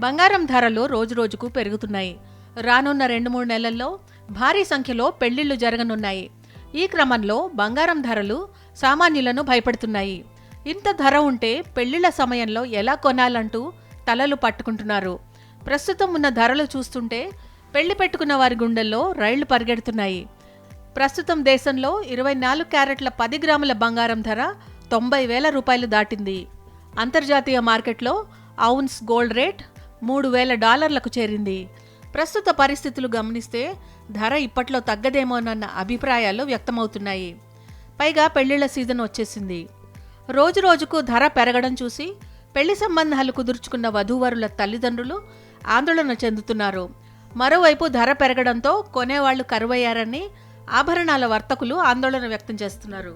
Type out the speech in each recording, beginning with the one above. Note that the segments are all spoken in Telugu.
బంగారం ధరలు రోజురోజుకు పెరుగుతున్నాయి. రానున్న 2-3 నెలల్లో భారీ సంఖ్యలో పెళ్లిళ్లు జరగనున్నాయి. ఈ క్రమంలో బంగారం ధరలు సామాన్యులను భయపెడుతున్నాయి. ఇంత ధర ఉంటే పెళ్లిళ్ల సమయంలో ఎలా కొనాలంటూ తలలు పట్టుకుంటున్నారు. ప్రస్తుతం ఉన్న ధరలు చూస్తుంటే పెళ్లి పెట్టుకున్న వారి గుండెల్లో రైళ్లు పరిగెడుతున్నాయి. ప్రస్తుతం దేశంలో 24 క్యారెట్ల 10 గ్రాముల బంగారం ధర 90,000 రూపాయలు దాటింది. అంతర్జాతీయ మార్కెట్లో ఔన్స్ గోల్డ్ రేట్ $3,000లకు చేరింది. ప్రస్తుత పరిస్థితులు గమనిస్తే ధర ఇప్పట్లో తగ్గదేమోనన్న అభిప్రాయాలు వ్యక్తమవుతున్నాయి. పైగా పెళ్లిళ్ల సీజన్ వచ్చేసింది. రోజురోజుకు ధర పెరగడం చూసి పెళ్లి సంబంధాలు కుదుర్చుకున్న వధూవరుల తల్లిదండ్రులు ఆందోళన చెందుతున్నారు. మరోవైపు ధర పెరగడంతో కొనేవాళ్లు కరువయ్యారని ఆభరణాల వర్తకులు ఆందోళన వ్యక్తం చేస్తున్నారు.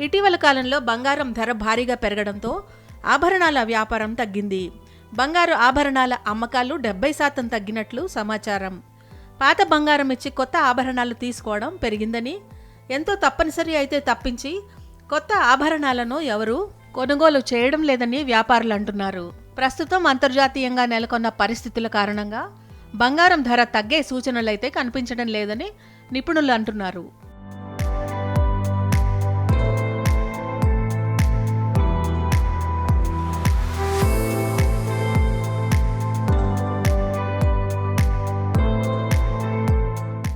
ఇటీవల కాలంలో బంగారం ధర భారీగా పెరగడంతో ఆభరణాల వ్యాపారం తగ్గింది. బంగారు ఆభరణాల అమ్మకాలు 70% తగ్గినట్లు సమాచారం. పాత బంగారం ఇచ్చి కొత్త ఆభరణాలు తీసుకోవడం పెరిగిందని, ఎంతో తప్పనిసరి అయితే తప్పించి కొత్త ఆభరణాలను ఎవరూ కొనుగోలు చేయడం లేదని వ్యాపారులు అంటున్నారు. ప్రస్తుతం అంతర్జాతీయంగా నెలకొన్న పరిస్థితుల కారణంగా బంగారం ధర తగ్గే సూచనలైతే కనిపించడం లేదని నిపుణులు అంటున్నారు.